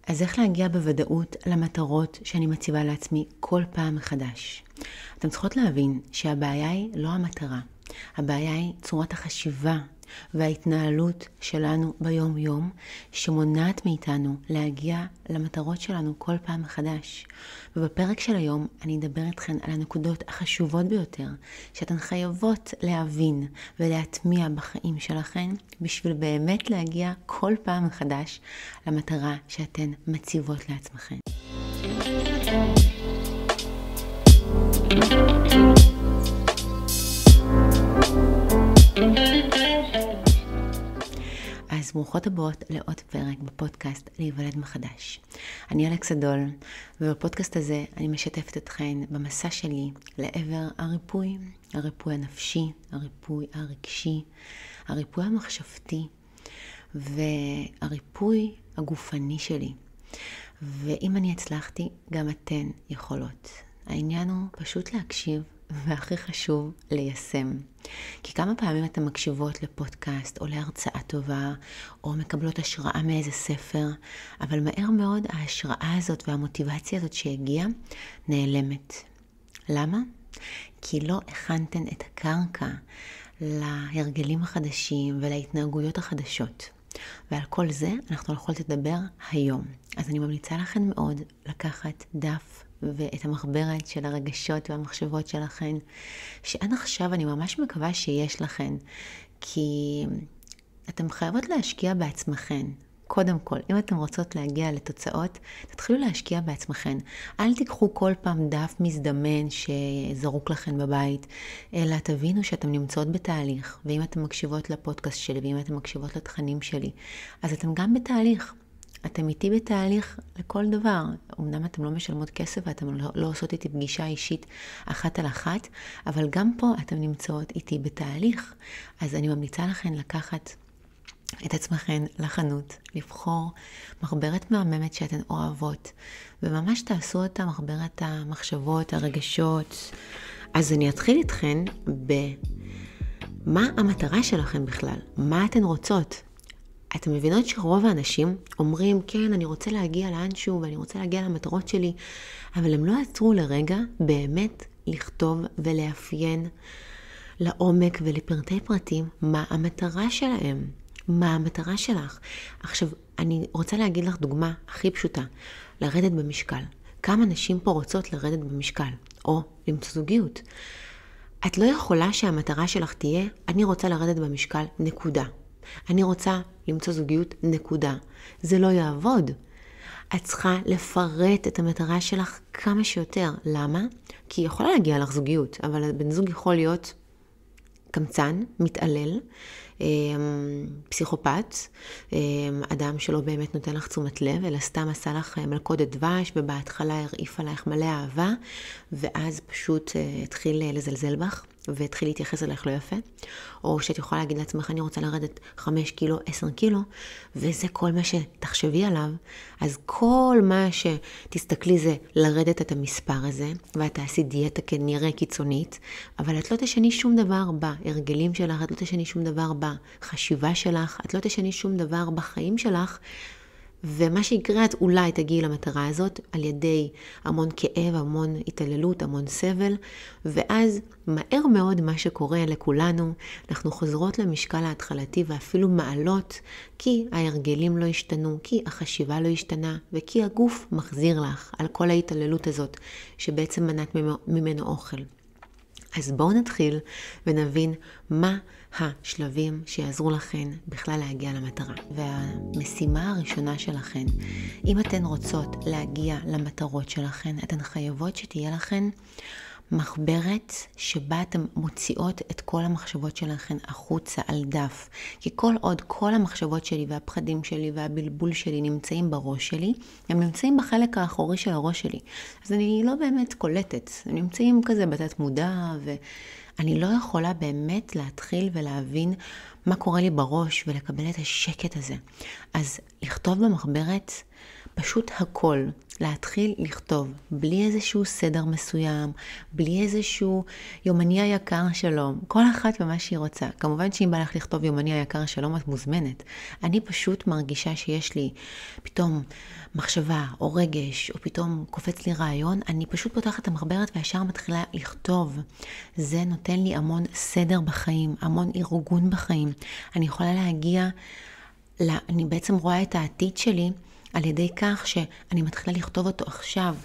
אז איך להגיע בוודאות למטרות שאני מציבה לעצמי כל פעם מחדש? אתם צריכות להבין שהבעיה היא לא המטרה. הבעיה היא צורת החשיבה וההתנהלות שלנו ביום יום, שמונעת מאיתנו להגיע למטרות שלנו כל פעם מחדש. ובפרק של היום אני אדבר איתכן על הנקודות החשובות ביותר שאתן חייבות להבין ולהטמיע בחיים שלכן, בשביל באמת להגיע כל פעם מחדש למטרה שאתן מציבות לעצמכן. אז ברוכות הבאות לעוד פרק בפודקאסט להיוולד מחדש. אני אלכס אדול, ובפודקאסט הזה אני משתפת אתכן במסע שלי לעבר הריפוי הנפשי, הריפוי הרגשי, הריפוי המחשבתי והריפוי הגופני שלי. ואם אני הצלחתי, גם אתן יכולות. העניין הוא פשוט להקשיב, והכי חשוב ליישם. כי כמה פעמים אתן מקשיבות לפודקאסט או להרצאה טובה, או מקבלות השראה מאיזה ספר, אבל מהר מאוד ההשראה הזאת והמוטיבציה הזאת שהגיעה נעלמת. למה? כי לא הכנתן את הקרקע להרגלים החדשים ולהתנהגויות החדשות. ועל כל זה אנחנו הולכות לדבר היום. אז אני ממליצה לכן מאוד לקחת דף ואת המחברת של הרגשות והמחשבות שלכן, שעד עכשיו אני ממש מקווה שיש לכן, כי אתם חייבות להשקיע בעצמכן. קודם כל, אם אתם רוצות להגיע לתוצאות, תתחילו להשקיע בעצמכן. אל תיקחו כל פעם דף מזדמן שזרוק לכן בבית, אלא תבינו שאתם נמצאות בתהליך. ואם אתם מקשיבות לפודקאסט שלי, ואם אתם מקשיבות לתכנים שלי, אז אתם גם בתהליך. אתם איתי בתהליך לכל דבר. אמנם אתם לא משלמות כסף ואתם לא עושות איתי פגישה אישית אחת על אחת, אבל גם פה אתם נמצאות איתי בתהליך. אז אני ממליצה לכן לקחת את עצמכן לחנות, לבחור מחברת מהממת שאתן אוהבות, וממש תעשו אותה מחברת המחשבות, הרגשות. אז אני אתחיל איתכן במה המטרה שלכן בכלל, מה אתן רוצות. אתם מבינות שרוב האנשים אומרים, כן, אני רוצה להגיע לאנשהו ואני רוצה להגיע למטרות שלי, אבל הם לא עצרו לרגע באמת לכתוב ולאפיין לעומק ולפרטי פרטים מה המטרה שלהם. מה המטרה שלך? עכשיו, אני רוצה להגיד לך דוגמה הכי פשוטה, לרדת במשקל. כמה נשים פה רוצות לרדת במשקל, או למצוא זוגיות. את לא יכולה שהמטרה שלך תהיה, אני רוצה לרדת במשקל, נקודה. אני רוצה למצוא זוגיות, נקודה. זה לא יעבוד. את צריכה לפרט את המטרה שלך כמה שיותר. למה? כי יכולה להגיע לך זוגיות, אבל בן זוג יכול להיות קמצן, מתעלל, פסיכופת, אדם שלא באמת נותן לך תשומת לב, אלא סתם עשה לך מלכודת דבש, ובהתחלה הרעיף עלייך מלא אהבה, ואז פשוט התחיל לזלזל בך, והתחיל להתייחס אליך לא יפה. או שאת יכולה להגיד לעצמך, אני רוצה לרדת 5 קילו, 10 קילו, וזה כל מה שתחשבי עליו. אז כל מה שתסתכלי זה לרדת את המספר הזה, ואת תעשי דיאטה כנראה קיצונית, אבל את לא תשני שום דבר בהרגלים שלך, את לא תשני שום דבר בחשיבה שלך, את לא תשני שום דבר בחיים שלך, ומה שיקרה, את אולי תגיעי למטרה הזאת על ידי המון כאב, המון התעללות, המון סבל, ואז מהר מאוד מה שקורה לכולנו, אנחנו חוזרות למשקל ההתחלתי ואפילו מעלות, כי ההרגלים לא השתנו, כי החשיבה לא השתנה, וכי הגוף מחזיר לך על כל ההתעללות הזאת, שבעצם מנעת ממנו אוכל. אז בואו נתחיל ונבין מה השלבים שיעזרו לכן בכלל להגיע למטרה. והמשימה הראשונה שלכן, אם אתן רוצות להגיע למטרות שלכן, אתן חייבות שתהיה לכן מחברת שבה אתן מוציאות את כל המחשבות שלכן החוצה על דף. כי כל עוד כל המחשבות שלי והפחדים שלי והבלבול שלי נמצאים בראש שלי, הם נמצאים בחלק האחורי של הראש שלי. אז אני לא באמת קולטת. הם נמצאים כזה בתת מודע, ואני לא יכולה באמת להתחיל ולהבין מה קורה לי בראש ולקבל את השקט הזה. אז לכתוב במחברת פשוט הכל, להתחיל לכתוב, בלי איזשהו סדר מסוים, בלי איזשהו יומני היקר שלום, כל אחת במה שהיא רוצה. כמובן שאם בא לך לכתוב יומני היקר שלום, את מוזמנת. אני פשוט מרגישה שיש לי פתאום מחשבה או רגש, או פתאום קופץ לי רעיון, אני פשוט פותחת את המחברת וישר מתחילה לכתוב. זה נותן לי המון סדר בחיים, המון ארגון בחיים. אני יכולה להגיע, אני בעצם רואה את העתיד שלי, על ידי כך שאני מתחילה לכתוב אותו עכשיו.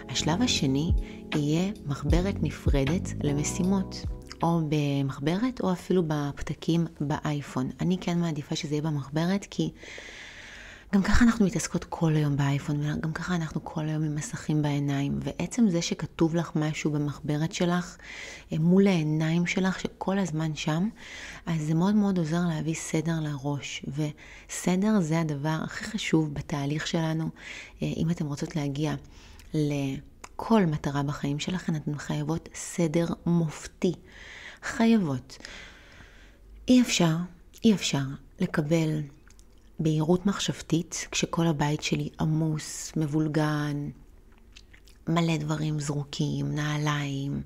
השלב השני יהיה מחברת נפרדת למשימות, או במחברת או אפילו בפתקים באייפון. אני כן מעדיפה שזה יהיה במחברת, כי גם ככה אנחנו מתעסקות כל היום באייפון, וגם ככה אנחנו כל היום עם מסכים בעיניים, ועצם זה שכתוב לך משהו במחברת שלך, מול העיניים שלך, שכל הזמן שם, אז זה מאוד מאוד עוזר להביא סדר לראש, וסדר זה הדבר הכי חשוב בתהליך שלנו. אם אתם רוצות להגיע לכל מטרה בחיים שלכם, אתן חייבות סדר מופתי. חייבות. אי אפשר לקבל בהירות מחשבתית, כשכל הבית שלי עמוס, מבולגן, מלא דברים זרוקים, נעליים,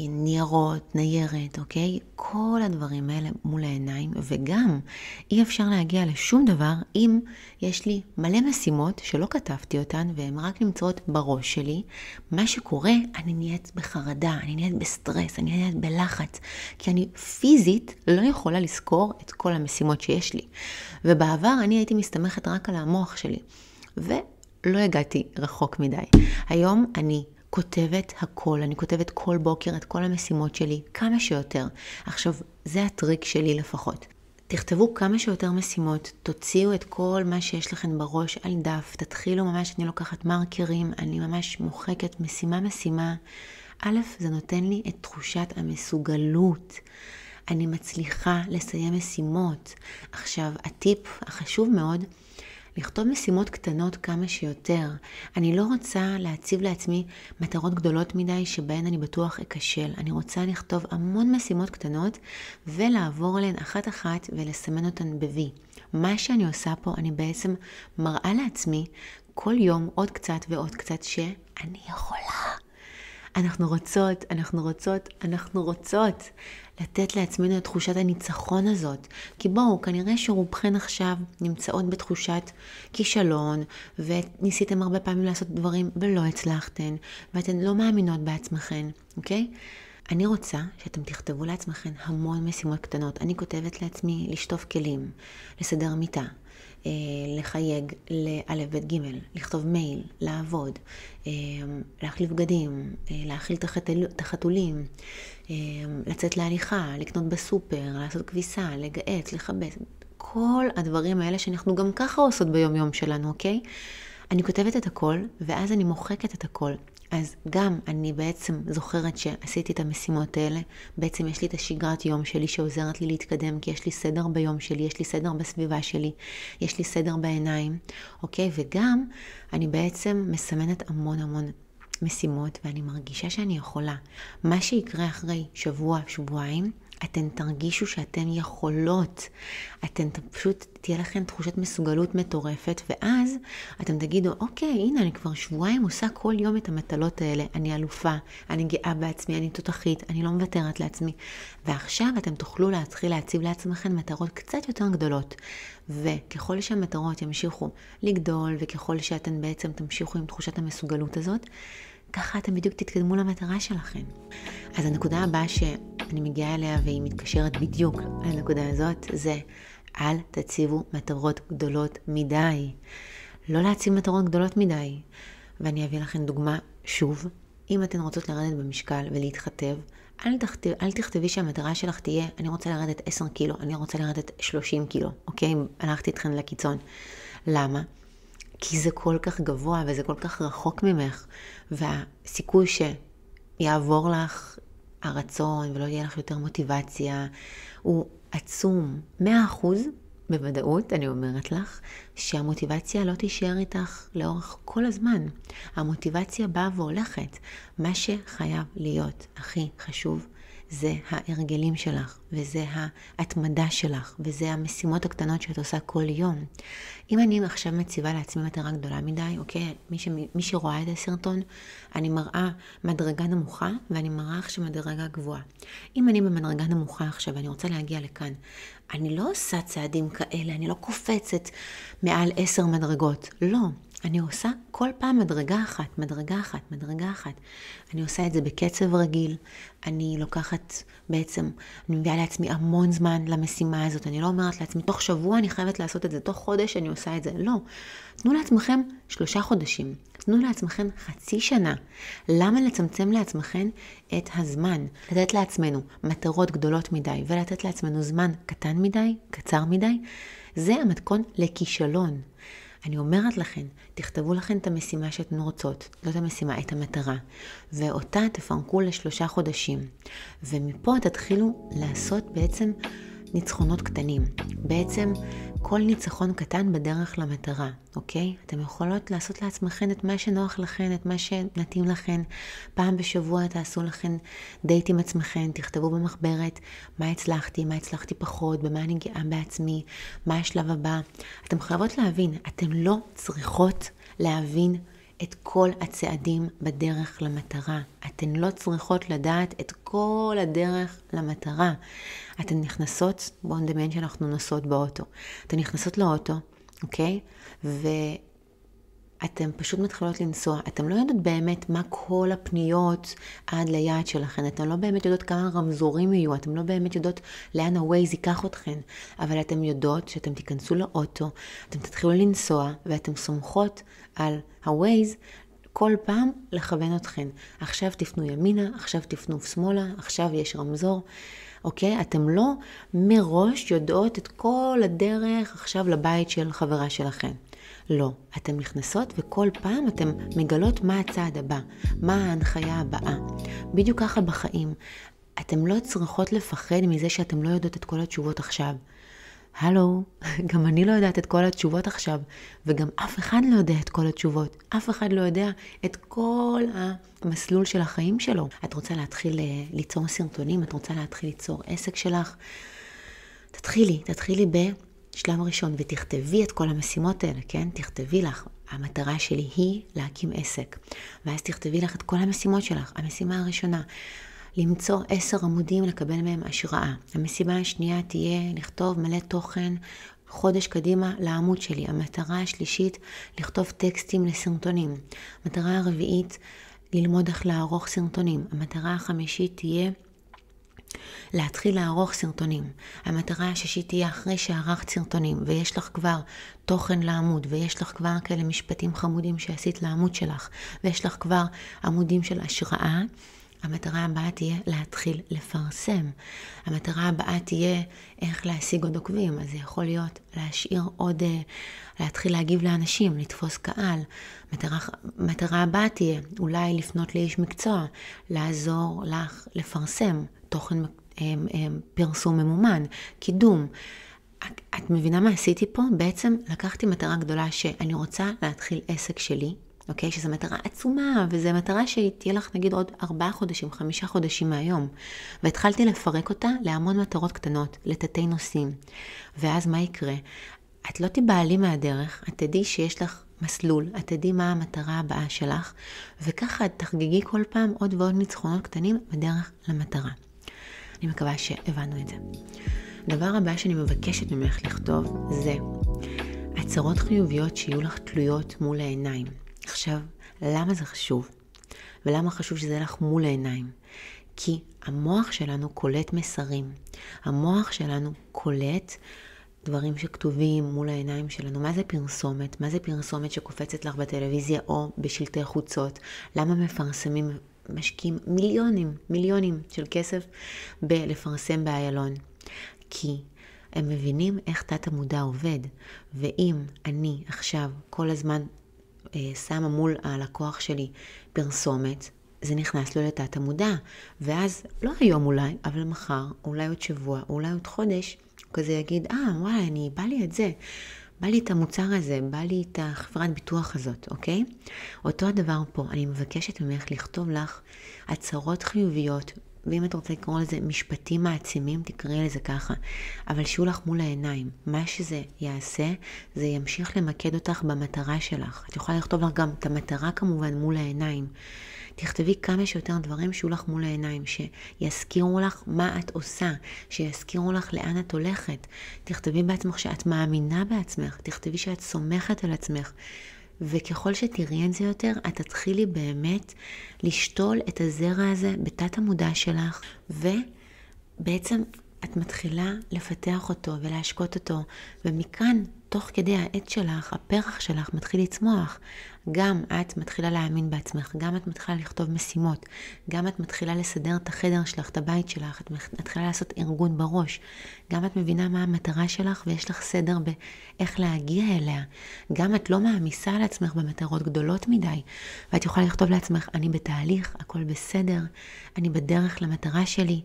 ניירות, ניירת, אוקיי? כל הדברים האלה מול העיניים, וגם אי אפשר להגיע לשום דבר אם יש לי מלא משימות שלא כתבתי אותן, והן רק נמצאות בראש שלי. מה שקורה, אני נהיית בחרדה, אני נהיית בסטרס, אני נהיית בלחץ, כי אני פיזית לא יכולה לזכור את כל המשימות שיש לי. ובעבר אני הייתי מסתמכת רק על המוח שלי, ולא הגעתי רחוק מדי. היום אני כותבת הכל, אני כותבת כל בוקר את כל המשימות שלי, כמה שיותר. עכשיו, זה הטריק שלי לפחות. תכתבו כמה שיותר משימות, תוציאו את כל מה שיש לכם בראש על דף, תתחילו ממש, אני לוקחת מרקרים, אני ממש מוחקת משימה. א', זה נותן לי את תחושת המסוגלות. אני מצליחה לסיים משימות. עכשיו, הטיפ החשוב מאוד, לכתוב משימות קטנות כמה שיותר. אני לא רוצה להציב לעצמי מטרות גדולות מדי שבהן אני בטוח אקשל. אני רוצה לכתוב המון משימות קטנות ולעבור עליהן אחת ולסמן אותן ב-V. מה שאני עושה פה, אני בעצם מראה לעצמי כל יום עוד קצת ועוד קצת שאני יכולה. אנחנו רוצות לתת לעצמנו את תחושת הניצחון הזאת. כי בואו, כנראה שרובכן עכשיו נמצאות בתחושת כישלון, וניסיתם הרבה פעמים לעשות דברים ולא הצלחתן, ואתן לא מאמינות בעצמכן, אוקיי? אני רוצה שאתם תכתבו לעצמכן המון משימות קטנות. אני כותבת לעצמי לשטוף כלים, לסדר מיטה, לחייג לאלף בית ג', לכתוב מייל, לעבוד, להחליף בגדים, להאכיל את החתולים, לצאת להליכה, לקנות בסופר, לעשות כביסה, לגעת, לכבס. כל הדברים האלה שאנחנו גם ככה עושות ביום יום שלנו, אוקיי? אני כותבת את הכל, ואז אני מוחקת את הכל. אז גם אני בעצם זוכרת שעשיתי את המשימות האלה, בעצם יש לי את השגרת יום שלי שעוזרת לי להתקדם, כי יש לי סדר ביום שלי, יש לי סדר בסביבה שלי, יש לי סדר בעיניים, אוקיי? וגם אני בעצם מסמנת המון משימות, ואני מרגישה שאני יכולה. מה שיקרה אחרי שבוע, שבועיים, אתן תרגישו שאתן יכולות, אתן פשוט תהיה לכם תחושת מסוגלות מטורפת, ואז אתם תגידו, אוקיי, הנה אני כבר שבועיים עושה כל יום את המטלות האלה, אני אלופה, אני גאה בעצמי, אני תותחית, אני לא מוותרת לעצמי, ועכשיו אתם תוכלו להתחיל להציב לעצמכם מטרות קצת יותר גדולות, וככל שהמטרות ימשיכו לגדול, וככל שאתן בעצם תמשיכו עם תחושת המסוגלות הזאת, ככה אתם בדיוק תתקדמו למטרה שלכם. אז הנקודה הבאה שאני מגיעה אליה והיא מתקשרת בדיוק לנקודה הזאת, זה אל תציבו מטרות גדולות מדי. לא להציב מטרות גדולות מדי. ואני אביא לכם דוגמה שוב. אם אתן רוצות לרדת במשקל ולהתחתב, אל תכתבי שהמטרה שלך תהיה, אני רוצה לרדת 10 קילו, אני רוצה לרדת 30 קילו. אוקיי? הלכתי אתכן לקיצון. למה? כי זה כל כך גבוה וזה כל כך רחוק ממך, והסיכוי שיעבור לך הרצון ולא יהיה לך יותר מוטיבציה הוא עצום. 100% בוודאות, אני אומרת לך, שהמוטיבציה לא תישאר איתך לאורך כל הזמן. המוטיבציה באה והולכת. מה שחייב להיות הכי חשוב זה ההרגלים שלך, וזה ההתמדה שלך, וזה המשימות הקטנות שאת עושה כל יום. אם אני עכשיו מציבה לעצמי מטרה גדולה מדי, אוקיי, מי שרואה את הסרטון, אני מראה מדרגה נמוכה, ואני מראה עכשיו מדרגה גבוהה. אם אני במדרגה נמוכה עכשיו, ואני רוצה להגיע לכאן, אני לא עושה צעדים כאלה, אני לא קופצת מעל 10 מדרגות, לא. אני עושה כל פעם מדרגה אחת. אני עושה את זה בקצב רגיל. אני לוקחת בעצם, אני מביאה לעצמי המון זמן למשימה הזאת. אני לא אומרת לעצמי, תוך שבוע אני חייבת לעשות את זה, תוך חודש אני עושה את זה. לא. תנו לעצמכם 3 חודשים. תנו לעצמכם חצי שנה. למה לצמצם לעצמכם את הזמן? לתת לעצמנו מטרות גדולות מדי, ולתת לעצמנו זמן קטן מדי, קצר מדי, זה המתכון לכישלון. אני אומרת לכם, תכתבו לכם את המשימה שאתן רוצות, לא את המשימה, את המטרה, ואותה תפרקו ל3 חודשים. ומפה תתחילו לעשות בעצם ניצחונות קטנים. בעצם כל ניצחון קטן בדרך למטרה, אוקיי? אתם יכולות לעשות לעצמכם את מה שנוח לכם, את מה שנתאים לכם. פעם בשבוע תעשו לכם דייט עם עצמכם, תכתבו במחברת מה הצלחתי פחות, במה אני גאה בעצמי, מה השלב הבא. אתם חייבות להבין, אתם לא צריכות להבין את כל הצעדים בדרך למטרה. אתן לא צריכות לדעת את כל הדרך למטרה. אתן נכנסות, בואו נדמיין שאנחנו נוסעות באוטו. אתן נכנסות לאוטו, אוקיי? ואתן פשוט מתחילות לנסוע. אתן לא יודעות באמת מה כל הפניות עד ליעד שלכן. אתן לא באמת יודעות כמה רמזורים יהיו. אתן לא באמת יודעות לאן הווייז ייקח אתכן. אבל אתן יודעות שאתן תיכנסו לאוטו, אתן תתחילו לנסוע, ואתן סומכות על הווייז כל פעם לכוון אתכן. עכשיו תפנו ימינה, עכשיו תפנו שמאלה, עכשיו יש רמזור. אוקיי? אתם לא מראש יודעות את כל הדרך עכשיו לבית של חברה שלכם. לא. אתם נכנסות וכל פעם אתם מגלות מה הצעד הבא, מה ההנחיה הבאה. בדיוק ככה בחיים. אתם לא צריכות לפחד מזה שאתם לא יודעות את כל התשובות עכשיו. הלו, גם אני לא יודעת את כל התשובות עכשיו, וגם אף אחד לא יודע את כל התשובות. אף אחד לא יודע את כל המסלול של החיים שלו. את רוצה להתחיל ליצור סרטונים, את רוצה להתחיל ליצור עסק שלך, תתחילי בשלב ראשון, ותכתבי את כל המשימות האלה, כן? תכתבי לך. המטרה שלי היא להקים עסק. ואז תכתבי לך את כל המשימות שלך. המשימה הראשונה, למצוא 10 עמודים, לקבל מהם השראה. המשימה השנייה תהיה לכתוב מלא תוכן חודש קדימה לעמוד שלי. המטרה השלישית, לכתוב טקסטים לסרטונים. המטרה הרביעית, ללמוד איך לערוך סרטונים. המטרה החמישית תהיה להתחיל לערוך סרטונים. המטרה השישית תהיה אחרי שערכת סרטונים, ויש לך כבר תוכן לעמוד, ויש לך כבר כאלה משפטים חמודים שעשית לעמוד שלך, ויש לך כבר עמודים של השראה. המטרה הבאה תהיה להתחיל לפרסם. המטרה הבאה תהיה איך להשיג עוד עוקבים. אז זה יכול להיות להשאיר עוד, להתחיל להגיב לאנשים, לתפוס קהל. מטרה הבאה תהיה אולי לפנות לאיש מקצוע, לעזור לך לפרסם תוכן פרסום ממומן, קידום. את מבינה מה עשיתי פה? בעצם לקחתי מטרה גדולה שאני רוצה להתחיל עסק שלי, אוקיי? שזו מטרה עצומה, וזו מטרה שתהיה לך נגיד עוד 4 חודשים, 5 חודשים מהיום. והתחלתי לפרק אותה להמון מטרות קטנות, לתתי נושאים. ואז מה יקרה? את לא תיבעלי מהדרך, את תדעי שיש לך מסלול, את תדעי מה המטרה הבאה שלך, וככה תחגגי כל פעם עוד ועוד ניצחונות קטנים בדרך למטרה. אני מקווה שהבנו את זה. הדבר הבא שאני מבקשת ממך לכתוב זה הצהרות חיוביות שיהיו לך תלויות מול העיניים. עכשיו, למה זה חשוב? ולמה חשוב שזה לך מול העיניים? כי המוח שלנו קולט מסרים. המוח שלנו קולט דברים שכתובים מול העיניים שלנו. מה זה פרסומת? מה זה פרסומת שקופצת לך בטלוויזיה או בשלטי חוצות? למה מפרסמים, משקיעים מיליונים של כסף בלפרסם באיילון? כי הם מבינים איך תת המודע עובד. ואם אני עכשיו כל הזמן שמה מול הלקוח שלי פרסומת, זה נכנס לו לתת המודע. ואז לא היום אולי, אבל מחר, אולי עוד שבוע, אולי עוד חודש, הוא כזה יגיד, וואי, בא לי את זה. בא לי את המוצר הזה, בא לי את החברת ביטוח הזאת, אוקיי? אותו הדבר פה, אני מבקשת ממך לכתוב לך הצהרות חיוביות ואם את רוצה לקרוא לזה משפטים מעצימים, תקראי לזה ככה. אבל שיהיו לך מול העיניים. מה שזה יעשה, זה ימשיך למקד אותך במטרה שלך. את יכולה לכתוב לך גם את המטרה כמובן מול העיניים. תכתבי כמה שיותר דברים שיהיו לך מול העיניים, שיזכירו לך מה את עושה, שיזכירו לך לאן את הולכת. תכתבי בעצמך שאת מאמינה בעצמך, תכתבי שאת סומכת על עצמך. וככל שתראי את זה יותר, את תתחילי באמת לשתול את הזרע הזה בתת המודע שלך, ובעצם את מתחילה לפתח אותו ולהשקות אותו, ומכאן, תוך כדי העץ שלך, הפרח שלך מתחיל לצמוח. גם את מתחילה להאמין בעצמך, גם את מתחילה לכתוב משימות, גם את מתחילה לסדר את החדר שלך, את הבית שלך, את מתחילה לעשות ארגון בראש, גם את מבינה מה המטרה שלך ויש לך סדר באיך להגיע אליה. גם את לא מעמיסה על עצמך במטרות גדולות מדי, ואת יכולה לכתוב לעצמך, אני בתהליך, הכל בסדר, אני בדרך למטרה שלי.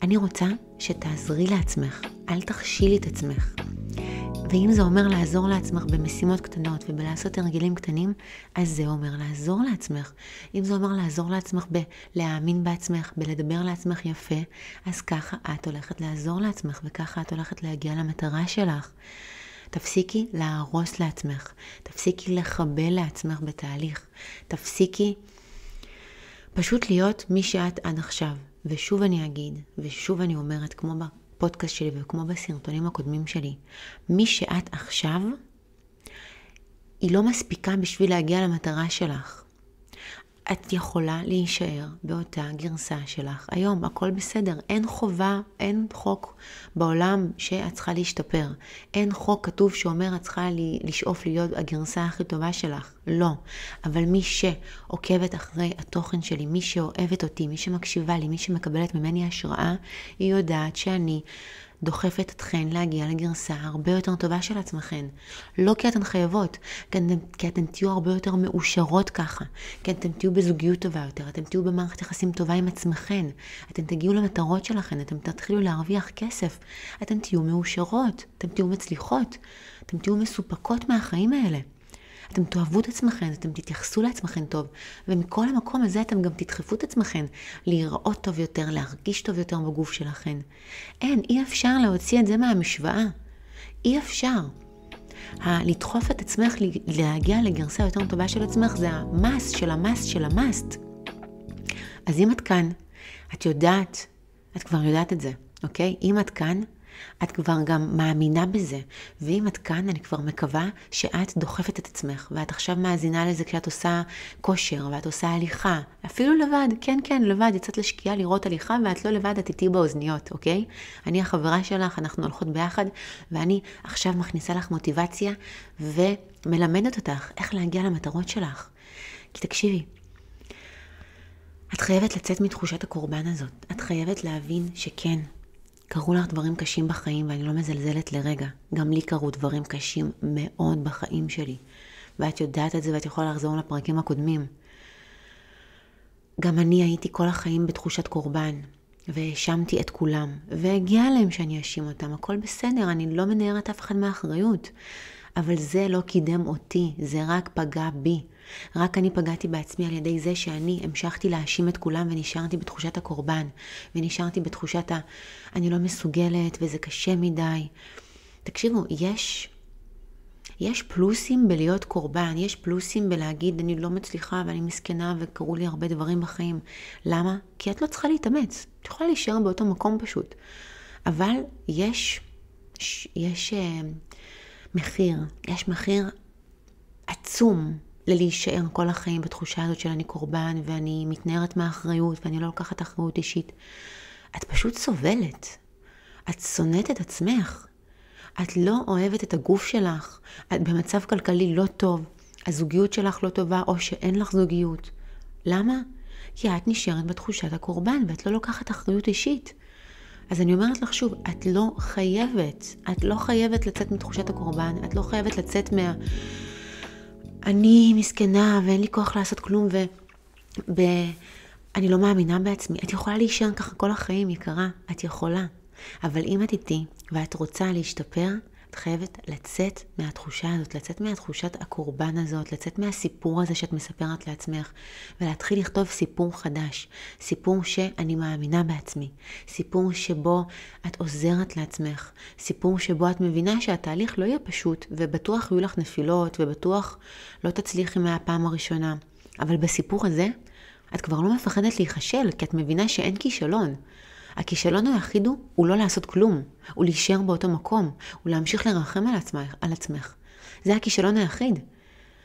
אני רוצה שתעזרי לעצמך, אל תכשילי את עצמך. ואם זה אומר לעזור לעצמך במשימות קטנות ובלעשות הרגלים קטנים, אז זה אומר לעזור לעצמך. אם זה אומר לעזור לעצמך בלהאמין בעצמך, בלדבר לעצמך יפה, אז ככה את הולכת לעזור לעצמך, וככה את הולכת להגיע למטרה שלך. תפסיקי להרוס לעצמך, תפסיקי לחבל לעצמך בתהליך, תפסיקי פשוט להיות מי שאת עד עכשיו. ושוב אני אגיד, ושוב אני אומרת, כמו בפודקאסט שלי וכמו בסרטונים הקודמים שלי, מי שאת עכשיו, היא לא מספיקה בשביל להגיע למטרה שלך. את יכולה להישאר באותה גרסה שלך. היום הכל בסדר, אין חובה, אין חוק בעולם שאת צריכה להשתפר. אין חוק כתוב שאומר את צריכה לשאוף להיות הגרסה הכי טובה שלך. לא. אבל מי שעוקבת אחרי התוכן שלי, מי שאוהבת אותי, מי שמקשיבה לי, מי שמקבלת ממני השראה, היא יודעת שאני דוחפת אתכן להגיע לגרסה הרבה יותר טובה של עצמכן. לא כי אתן חייבות, כי אתן תהיו הרבה יותר מאושרות ככה, כי אתן תהיו בזוגיות טובה יותר, אתן תהיו במערכת יחסים טובה עם עצמכן, אתן תגיעו למטרות שלכן, אתן תתחילו להרוויח כסף, אתן תהיו מאושרות, אתן תהיו מצליחות, אתן תהיו מסופקות מהחיים האלה. אתם תאהבו את עצמכם, אתם תתייחסו לעצמכם טוב, ומכל המקום הזה אתם גם תדחפו את עצמכם להיראות טוב יותר, להרגיש טוב יותר בגוף שלכם. אי אפשר להוציא את זה מהמשוואה. אי אפשר. לדחוף את עצמך להגיע לגרסה יותר טובה של עצמך, זה המאסט של המאסט של המאסט. אז אם את כאן, את יודעת, את כבר יודעת את זה, אוקיי? אם את כאן, את כבר גם מאמינה בזה, ואם את כאן, אני כבר מקווה שאת דוחפת את עצמך, ואת עכשיו מאזינה לזה כשאת עושה כושר, ואת עושה הליכה, אפילו לבד, כן, לבד, יצאת לשקיעה לראות הליכה, ואת לא לבד, את איתי באוזניות, אוקיי? אני החברה שלך, אנחנו הולכות ביחד, ואני עכשיו מכניסה לך מוטיבציה, ומלמדת אותך איך להגיע למטרות שלך. כי תקשיבי, את חייבת לצאת מתחושת הקורבן הזאת, את חייבת להבין שכן, קרו לך דברים קשים בחיים, ואני לא מזלזלת לרגע. גם לי קרו דברים קשים מאוד בחיים שלי. ואת יודעת את זה, ואת יכולה לחזור לפרקים הקודמים. גם אני הייתי כל החיים בתחושת קורבן, והאשמתי את כולם. והגיע להם שאני אאשים אותם. הכל בסדר, אני לא מנערת אף אחד מהאחריות. אבל זה לא קידם אותי, זה רק פגע בי. רק אני פגעתי בעצמי על ידי זה שאני המשכתי להאשים את כולם ונשארתי בתחושת הקורבן, ונשארתי בתחושת אני לא מסוגלת וזה קשה מדי. תקשיבו, יש פלוסים בלהיות קורבן, יש פלוסים בלהגיד אני לא מצליחה ואני מסכנה וקרו לי הרבה דברים בחיים. למה? כי את לא צריכה להתאמץ, את יכולה להישאר באותו מקום פשוט. אבל יש מחיר עצום ללהישאר כל החיים בתחושה הזאת של אני קורבן ואני מתנערת מהאחריות ואני לא לוקחת אחריות אישית. את פשוט סובלת. את שונאת את עצמך. את לא אוהבת את הגוף שלך. את במצב כלכלי לא טוב. הזוגיות שלך לא טובה או שאין לך זוגיות. למה? כי את נשארת בתחושת הקורבן ואת לא לוקחת אחריות אישית. אז אני אומרת לך שוב, את לא חייבת לצאת מתחושת הקורבן, את לא חייבת לצאת אני מסכנה ואין לי כוח לעשות כלום אני לא מאמינה בעצמי. את יכולה להישאר ככה כל החיים, יקרה, את יכולה. אבל אם את איתי ואת רוצה להשתפר, את את חייבת לצאת מהתחושה הזאת, לצאת מהתחושת הקורבן הזאת, לצאת מהסיפור הזה שאת מספרת לעצמך, ולהתחיל לכתוב סיפור חדש, סיפור שאני מאמינה בעצמי, סיפור שבו את עוזרת לעצמך, סיפור שבו את מבינה שהתהליך לא יהיה פשוט, ובטוח יהיו לך נפילות, ובטוח לא תצליחי מהפעם הראשונה. אבל בסיפור הזה, את כבר לא מפחדת להיחשל, כי את מבינה שאין כישלון. הכישלון היחיד הוא לא לעשות כלום, הוא להישאר באותו מקום, הוא להמשיך לרחם על עצמך. זה הכישלון היחיד.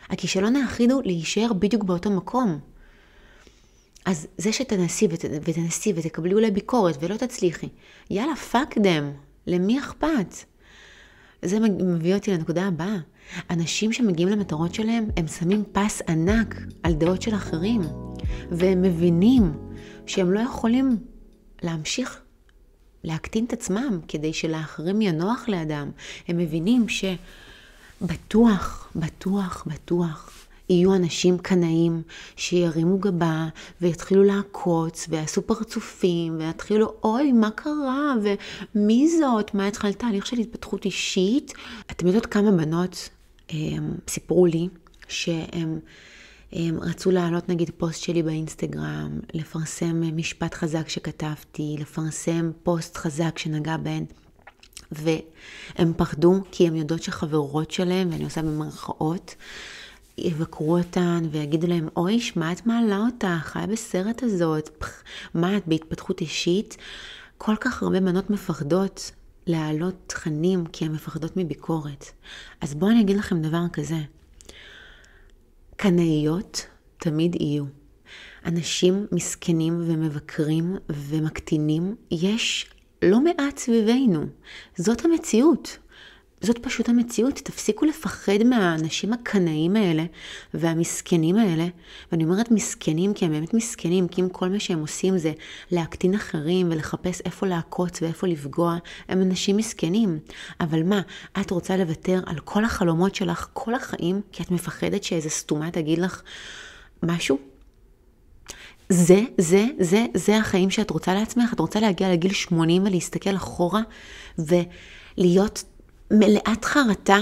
הכישלון היחיד הוא להישאר בדיוק באותו מקום. אז זה שתנסי ותנסי ותקבלי אולי ביקורת ולא תצליחי, יאללה, פאק דם, למי אכפת? זה מביא אותי לנקודה הבאה. אנשים שמגיעים למטרות שלהם, הם שמים פס ענק על דעות של אחרים, והם מבינים שהם לא יכולים להמשיך להקטין את עצמם כדי שלאחרים ינוח לאדם. הם מבינים שבטוח יהיו אנשים קנאים שירימו גבה ויתחילו לעקוץ ויעשו פרצופים ויתחילו, אוי, מה קרה? ומי זאת? מה התחלת תהליך של התפתחות אישית? אתם יודעות כמה בנות סיפרו לי שהם רצו להעלות נגיד פוסט שלי באינסטגרם, לפרסם משפט חזק שכתבתי, לפרסם פוסט חזק שנגע בהן, והם פחדו כי הם יודעות שחברות שלהם, ואני עושה במרכאות, יבקרו אותן ויגידו להם, אוי, מה את מעלה אותה? חיה בסרט הזאת, מה את בהתפתחות אישית? כל כך הרבה בנות מפחדות להעלות תכנים כי הן מפחדות מביקורת. אז בואו אני אגיד לכם דבר כזה. קנאיות תמיד יהיו. אנשים מסכנים ומבקרים ומקטינים, יש לא מעט סביבנו. זאת המציאות. זאת פשוט המציאות. תפסיקו לפחד מהאנשים הקנאים האלה והמסכנים האלה. ואני אומרת מסכנים כי הם באמת מסכנים, כי אם כל מה שהם עושים זה להקטין אחרים ולחפש איפה לעקוץ ואיפה לפגוע, הם אנשים מסכנים. אבל מה, את רוצה לוותר על כל החלומות שלך כל החיים, כי את מפחדת שאיזה סתומה תגיד לך משהו? זה החיים שאת רוצה לעצמך. את רוצה להגיע לגיל 80 ולהסתכל אחורה ולהיות מלאת חרטה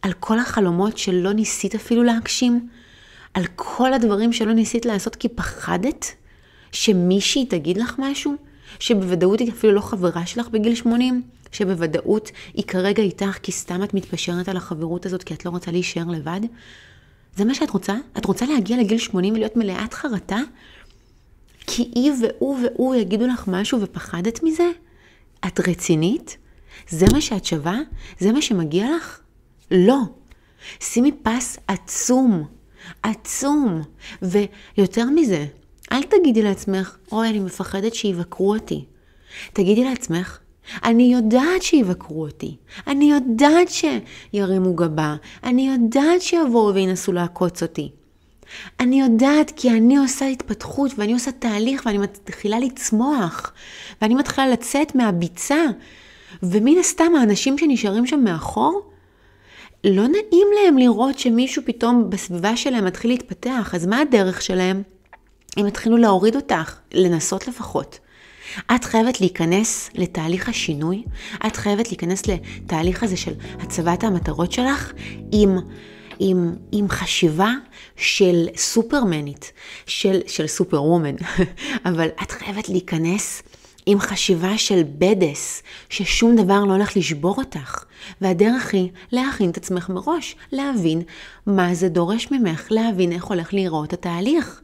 על כל החלומות שלא ניסית אפילו להגשים, על כל הדברים שלא ניסית לעשות כי פחדת שמישהי תגיד לך משהו, שבוודאות היא אפילו לא חברה שלך בגיל 80, שבוודאות היא כרגע איתך כי סתם את מתפשרת על החברות הזאת כי את לא רוצה להישאר לבד. זה מה שאת רוצה? את רוצה להגיע לגיל 80 ולהיות מלאת חרטה? כי היא והוא יגידו לך משהו ופחדת מזה? את רצינית? זה מה שאת שווה? זה מה שמגיע לך? לא. שימי פס עצום. ויותר מזה, אל תגידי לעצמך, אוי, אני מפחדת שיבקרו אותי. תגידי לעצמך, אני יודעת שיבקרו אותי. אני יודעת שירימו גבה. אני יודעת שיבואו וינסו לעקוץ אותי. אני יודעת כי אני עושה התפתחות ואני עושה תהליך ואני מתחילה לצמוח. ואני מתחילה לצאת מהביצה. ומן הסתם האנשים שנשארים שם מאחור, לא נעים להם לראות שמישהו פתאום בסביבה שלהם מתחיל להתפתח. אז מה הדרך שלהם? הם התחילו להוריד אותך, לנסות לפחות. את חייבת להיכנס לתהליך השינוי, את חייבת להיכנס לתהליך הזה של הצבת המטרות שלך עם חשיבה של סופרמנית, של סופרוומן, אבל את חייבת להיכנס עם חשיבה של בדס, ששום דבר לא הולך לשבור אותך. והדרך היא להכין את עצמך מראש, להבין מה זה דורש ממך, להבין איך הולך להיראות התהליך.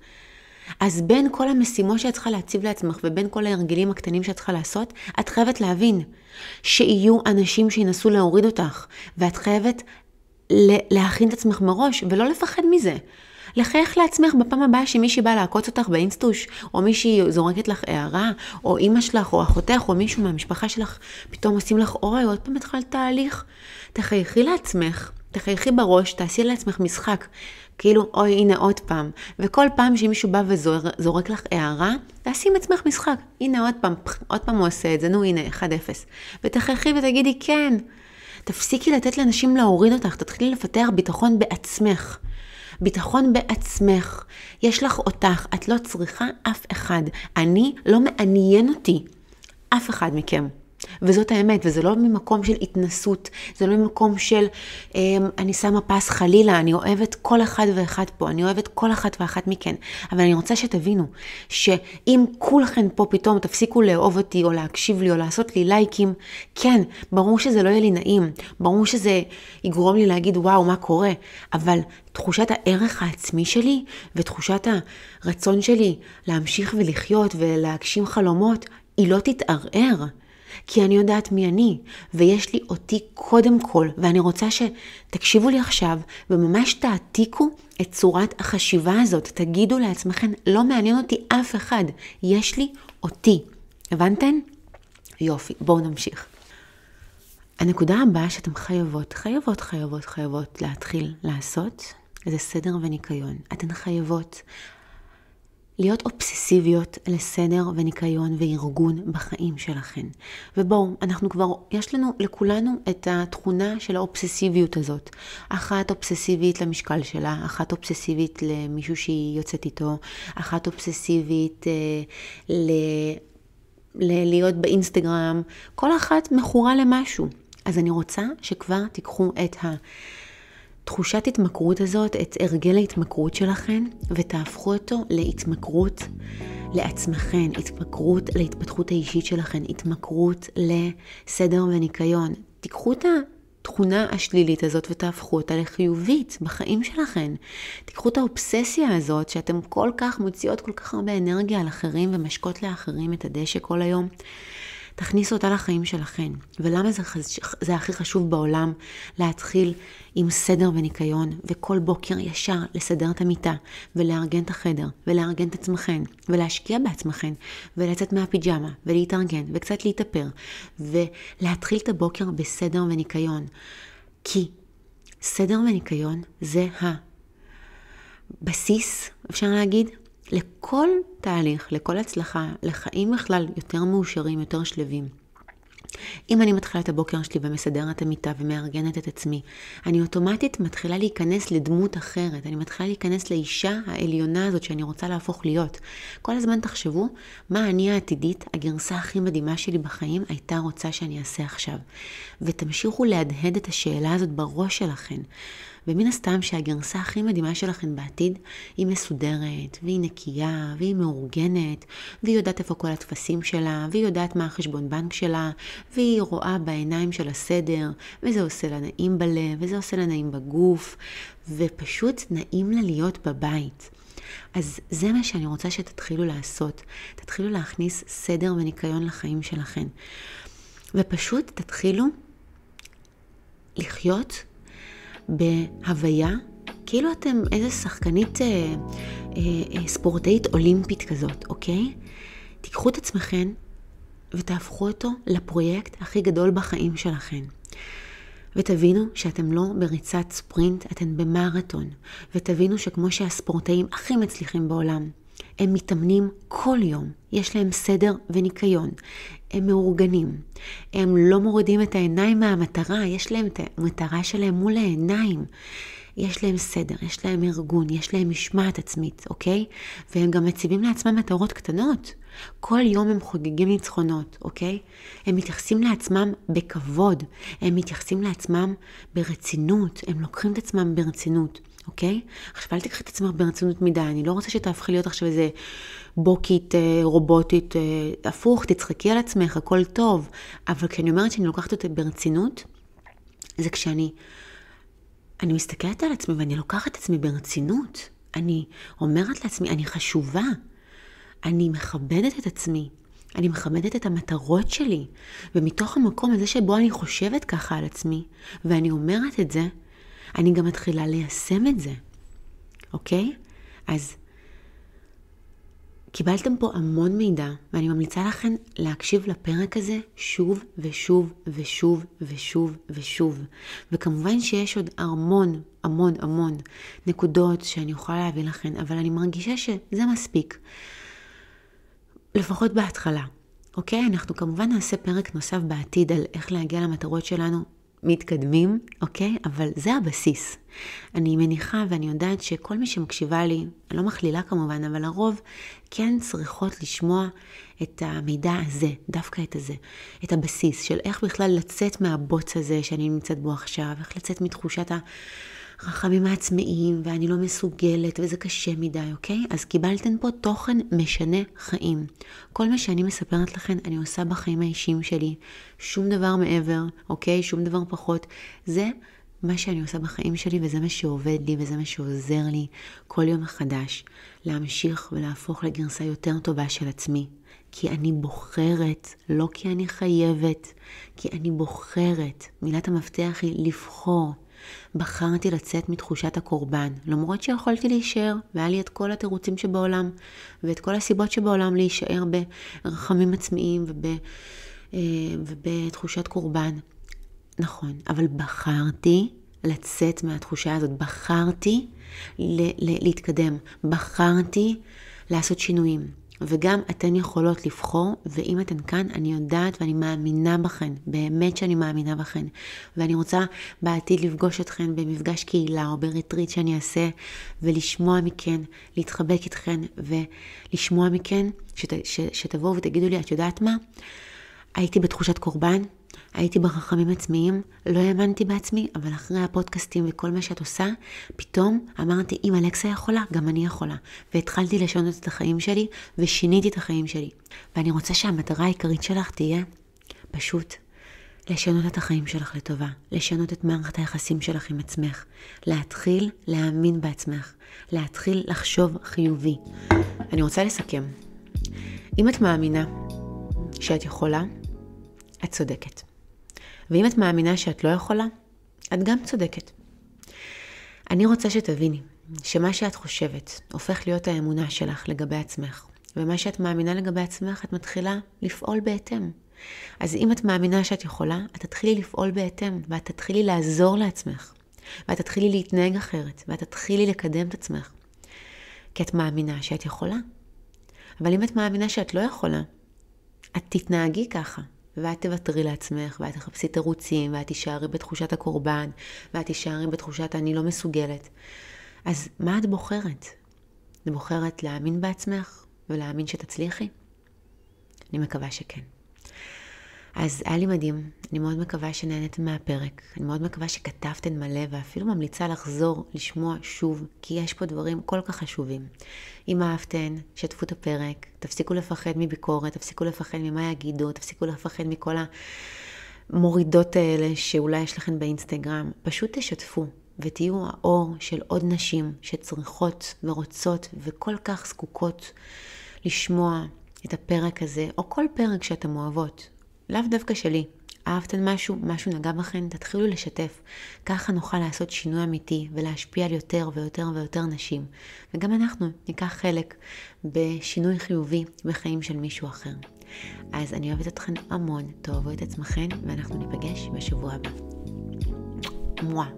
אז בין כל המשימות שאת צריכה להציב לעצמך, ובין כל ההרגלים הקטנים שאת צריכה לעשות, את חייבת להבין שיהיו אנשים שינסו להוריד אותך, ואת חייבת להכין את עצמך מראש, ולא לפחד מזה. לחייך לעצמך בפעם הבאה שמישהי בא לעקוץ אותך באינסטוש, או מישהי זורקת לך הערה, או אמא שלך, או אחותך, או מישהו מהמשפחה שלך, פתאום עושים לך, אוי, עוד פעם התחל תהליך. תחייכי לעצמך, תחייכי בראש, תעשי לעצמך משחק, כאילו, אוי, הנה עוד פעם. וכל פעם שמישהו בא וזורק לך הערה, תעשי עם עצמך משחק. הנה עוד פעם הוא עושה את זה, נו הנה, 1-0. ותחייכי ותגידי, כן. תפסיקי לתת לאנשים להוריד אותך, תתחילי לפתח ביטחון בעצמך. ביטחון בעצמך. יש לך אותך, את לא צריכה אף אחד. אני לא מעניין אותי אף אחד מכם. וזאת האמת, וזה לא ממקום של התנסות, זה לא ממקום של אני שמה פס חלילה, אני אוהבת כל אחד ואחד פה, אני אוהבת כל אחת ואחת מכן, אבל אני רוצה שתבינו, שאם כולכן פה פתאום תפסיקו לאהוב אותי, או להקשיב לי, או לעשות לי לייקים, כן, ברור שזה לא יהיה לי נעים, ברור שזה יגרום לי להגיד וואו, מה קורה, אבל תחושת הערך העצמי שלי, ותחושת הרצון שלי להמשיך ולחיות ולהגשים חלומות, היא לא תתערער. כי אני יודעת מי אני, ויש לי אותי קודם כל, ואני רוצה שתקשיבו לי עכשיו, וממש תעתיקו את צורת החשיבה הזאת. תגידו לעצמכם, לא מעניין אותי אף אחד, יש לי אותי. הבנתן? יופי, בואו נמשיך. הנקודה הבאה שאתם חייבות להתחיל לעשות, זה סדר וניקיון. אתן חייבות להיות אובססיביות לסדר וניקיון וארגון בחיים שלכן. ובואו, יש לנו לכולנו את התכונה של האובססיביות הזאת. אחת אובססיבית למשקל שלה, אחת אובססיבית למישהו שהיא יוצאת איתו, אחת אובססיבית להיות באינסטגרם, כל אחת מכורה למשהו. אז אני רוצה שכבר תיקחו את תחושת התמכרות הזאת, את הרגל ההתמכרות שלכן, ותהפכו אותו להתמכרות לעצמכן, התמכרות להתפתחות האישית שלכן, התמכרות לסדר וניקיון. תיקחו את התכונה השלילית הזאת ותהפכו אותה לחיובית בחיים שלכן. תיקחו את האובססיה הזאת שאתם כל כך מוציאות כל כך הרבה אנרגיה על אחרים ומשקות לאחרים את הדשא כל היום. תכניסו אותה לחיים שלכן. ולמה זה הכי חשוב בעולם להתחיל עם סדר וניקיון, וכל בוקר ישר לסדר את המיטה, ולארגן את החדר, ולארגן את עצמכן, ולהשקיע בעצמכן, ולצאת מהפיג'מה, ולהתארגן, וקצת להתאפר, ולהתחיל את הבוקר בסדר וניקיון. כי סדר וניקיון זה הבסיס, אפשר להגיד, לכל תהליך, לכל הצלחה, לחיים בכלל יותר מאושרים, יותר שלבים. אם אני מתחילה את הבוקר שלי ומסדרת את המיטה ומארגנת את עצמי, אני אוטומטית מתחילה להיכנס לדמות אחרת. אני מתחילה להיכנס לאישה העליונה הזאת שאני רוצה להפוך להיות. כל הזמן תחשבו מה אני העתידית, הגרסה הכי מדהימה שלי בחיים, הייתה רוצה שאני אעשה עכשיו. ותמשיכו להדהד את השאלה הזאת בראש שלכם. ומן הסתם שהגרסה הכי מדהימה שלכם בעתיד היא מסודרת, והיא נקייה, והיא מאורגנת, והיא יודעת איפה כל התפסים שלה, והיא יודעת מה החשבון בנק שלה, והיא רואה בעיניים של הסדר, וזה עושה לה נעים בלב, וזה עושה לה נעים בגוף, ופשוט נעים לה להיות בבית. אז זה מה שאני רוצה שתתחילו לעשות. תתחילו להכניס סדר וניקיון לחיים שלכם. ופשוט תתחילו לחיות בהוויה, כאילו אתם איזה שחקנית ספורטאית אולימפית כזאת, אוקיי? תיקחו את עצמכם ותהפכו אותו לפרויקט הכי גדול בחיים שלכם. ותבינו שאתם לא בריצת ספרינט, אתם במרתון. ותבינו שכמו שהספורטאים הכי מצליחים בעולם, הם מתאמנים כל יום, יש להם סדר וניקיון, הם מאורגנים, הם לא מורידים את העיניים מהמטרה, יש להם את המטרה שלהם מול העיניים, יש להם סדר, יש להם ארגון, יש להם משמעת עצמית, אוקיי? והם גם מציבים לעצמם מטרות קטנות, כל יום הם חוגגים ניצחונות, אוקיי? הם מתייחסים לעצמם בכבוד, הם מתייחסים לעצמם ברצינות, הם לוקחים את עצמם ברצינות. אוקיי? עכשיו אל תקחי את עצמך ברצינות מדי, אני לא רוצה שתהפכי להיות עכשיו איזה בוקית, רובוטית, הפוך, תצחקי על עצמך, הכל טוב, אבל כשאני אומרת שאני לוקחת אותה ברצינות, זה כשאני מסתכלת על עצמי ואני לוקחת את עצמי ברצינות, אני אומרת לעצמי, אני חשובה, אני מכבדת את עצמי, אני מכבדת את המטרות שלי, ומתוך המקום הזה שבו אני חושבת ככה על עצמי, ואני אומרת את זה, אני גם מתחילה ליישם את זה, אוקיי? אז קיבלתם פה המון מידע, ואני ממליצה לכם להקשיב לפרק הזה שוב ושוב ושוב ושוב ושוב. וכמובן שיש עוד המון נקודות שאני יכולה להביא לכם, אבל אני מרגישה שזה מספיק. לפחות בהתחלה, אוקיי? אנחנו כמובן נעשה פרק נוסף בעתיד על איך להגיע למטרות שלנו מתקדמים, אוקיי? אבל זה הבסיס. אני מניחה ואני יודעת שכל מי שמקשיבה לי, אני לא מכלילה כמובן, אבל הרוב כן צריכות לשמוע את המידע הזה, דווקא את הזה, את הבסיס של איך בכלל לצאת מהבוץ הזה שאני נמצאת בו עכשיו, איך לצאת מתחושת הרחמים העצמאיים ואני לא מסוגלת וזה קשה מדי, אוקיי? אז קיבלתם פה תוכן משנה חיים. כל מה שאני מספרת לכם אני עושה בחיים האישיים שלי, שום דבר מעבר, אוקיי? שום דבר פחות. זה מה שאני עושה בחיים שלי וזה מה שעובד לי וזה מה שעוזר לי כל יום מחדש להמשיך ולהפוך לגרסה יותר טובה של עצמי. כי אני בוחרת, לא כי אני חייבת, כי אני בוחרת. מילת המפתח היא לבחור. בחרתי לצאת מתחושת הקורבן, למרות שיכולתי להישאר, והיה לי את כל התירוצים שבעולם, ואת כל הסיבות שבעולם להישאר ברחמים עצמיים ובתחושת קורבן. נכון, אבל בחרתי לצאת מהתחושה הזאת, בחרתי להתקדם, בחרתי לעשות שינויים. וגם אתן יכולות לבחור, ואם אתן כאן, אני יודעת ואני מאמינה בכן, באמת שאני מאמינה בכן. ואני רוצה בעתיד לפגוש אתכן במפגש קהילה או בריטריט שאני אעשה, ולשמוע מכן, להתחבק איתכן, ולשמוע מכן, שתבואו ותגידו לי, את יודעת מה? הייתי בתחושת קורבן, הייתי ברחמים עצמיים, לא האמנתי בעצמי, אבל אחרי הפודקאסטים וכל מה שאת עושה, פתאום אמרתי, אם אלכסה יכולה, גם אני יכולה. והתחלתי לשנות את החיים שלי, ושיניתי את החיים שלי. ואני רוצה שהמטרה העיקרית שלך תהיה פשוט לשנות את החיים שלך לטובה, לשנות את מערכת היחסים שלך עם עצמך, להתחיל להאמין בעצמך, להתחיל לחשוב חיובי. אני רוצה לסכם. אם את מאמינה שאת יכולה, את צודקת. ואם את מאמינה שאת לא יכולה, את גם צודקת. אני רוצה שתביני שמה שאת חושבת הופך להיות האמונה שלך לגבי עצמך. ומה שאת מאמינה לגבי עצמך, את מתחילה לפעול בהתאם. אז אם את מאמינה שאת יכולה, את תתחילי לפעול בהתאם, ואת תתחילי לעזור לעצמך. ואת תתחילי להתנהג אחרת, ואת תתחילי לקדם את עצמך. כי את מאמינה שאת יכולה. אבל אם את מאמינה שאת לא יכולה, את תתנהגי ככה. ואת תוותרי לעצמך, ואת תחפשי תירוצים, ואת תישארי בתחושת הקורבן, ואת תישארי בתחושת אני לא מסוגלת. אז מה את בוחרת? את בוחרת להאמין בעצמך, ולהאמין שתצליחי? אני מקווה שכן. אז היה לי מדהים, אני מאוד מקווה שנהנתם מהפרק, אני מאוד מקווה שכתבתן מלא, ואפילו ממליצה לחזור לשמוע שוב, כי יש פה דברים כל כך חשובים. אם אהבתן, שתפו את הפרק, תפסיקו לפחד מביקורת, תפסיקו לפחד ממה יגידו, תפסיקו לפחד מכל המורידות האלה שאולי יש לכן באינסטגרם, פשוט תשתפו, ותהיו האור של עוד נשים שצריכות ורוצות וכל כך זקוקות לשמוע את הפרק הזה, או כל פרק שאתם אוהבות. לאו דווקא שלי. אהבתן משהו נגע בכן, תתחילו לשתף. ככה נוכל לעשות שינוי אמיתי ולהשפיע על יותר ויותר ויותר נשים. וגם אנחנו ניקח חלק בשינוי חיובי בחיים של מישהו אחר. אז אני אוהבת אתכן המון, תאהבו את עצמכן, ואנחנו ניפגש בשבוע הבא. מואה.